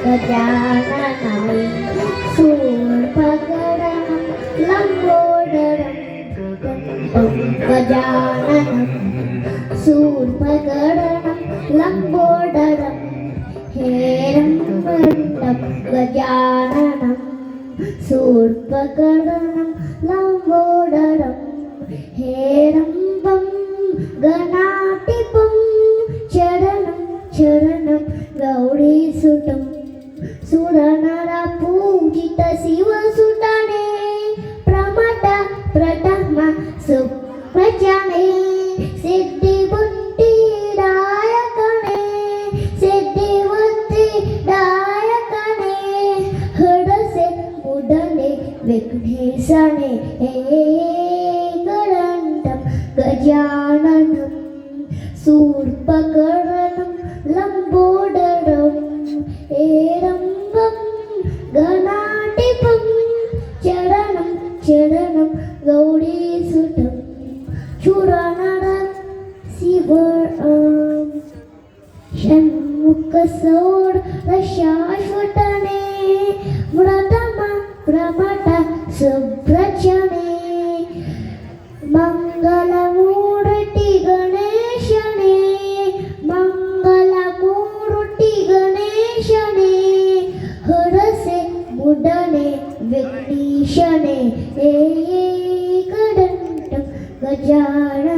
गजाननं शूर्पकर्णं लम्बोदरं गजाननं शूर्पकर्णं लम्बोदरं हेरम्बं गजाननं शूर्पकर्णं लम्बोदरं हेरम्बं गणाटिपं चरणं चरणं गौरीसुतं सुरनरा पूजित शिवसुतने प्रमट प्रथम सुप्रजाने सिद्धिबुद्धिदायकने सिद्धिबुद्धिदायकने हरसे मुदने विघ्नेशने एकदन्तं गजाननं शूर्पकर्णं लम्बोदरं हेरम्बं गणाटिपं चरणं चरणं गौरीसुतं शूरनर षण्मुखसौरशाश्वतने व्रतम प्रमट सुभ्रजने मंगलमूर्ति गणेशने मंगलमूर्ति गणेशने हरसे मुदने विघ्नेशने एकदन्तं गजाननं